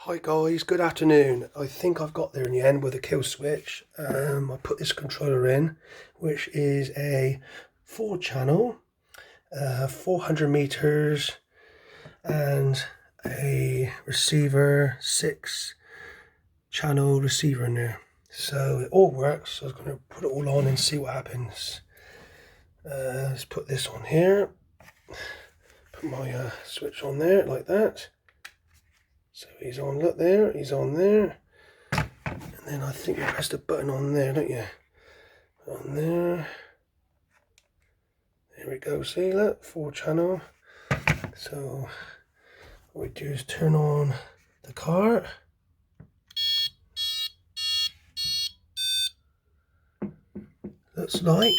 Hi guys, good afternoon. I think I've got there in the end with a kill switch. I put this controller in, which is a 4-channel, 400 meters, and a receiver, 6-channel receiver in there. So it all works. So I was going to put it all on and see what happens. Let's put this on here. Put my switch on there like that. So he's on, look there, he's on there. And then I think you press the button on there, don't you? On there. There we go, see, look, 4-channel. So what we do is turn on the car. Looks like.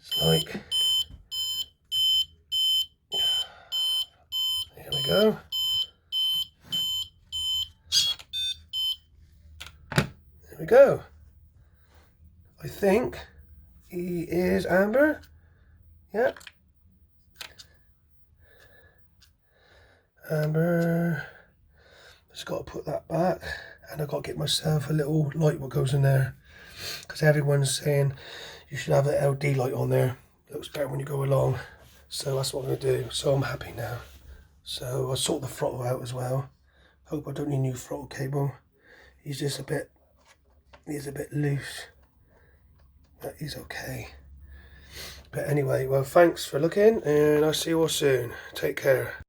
It's like. There we go. There we go. I think he is amber. Yep. Amber. Just got to put that back, and I've got to get myself a little light what goes in there, because everyone's saying you should have an LD light on there. It looks better when you go along. So that's what I'm going to do. So I'm happy now. So I'll sort the throttle out as well. Hope I don't need a new throttle cable. He's just a bit loose. But he's okay. But anyway, well, thanks for looking, and I'll see you all soon. Take care.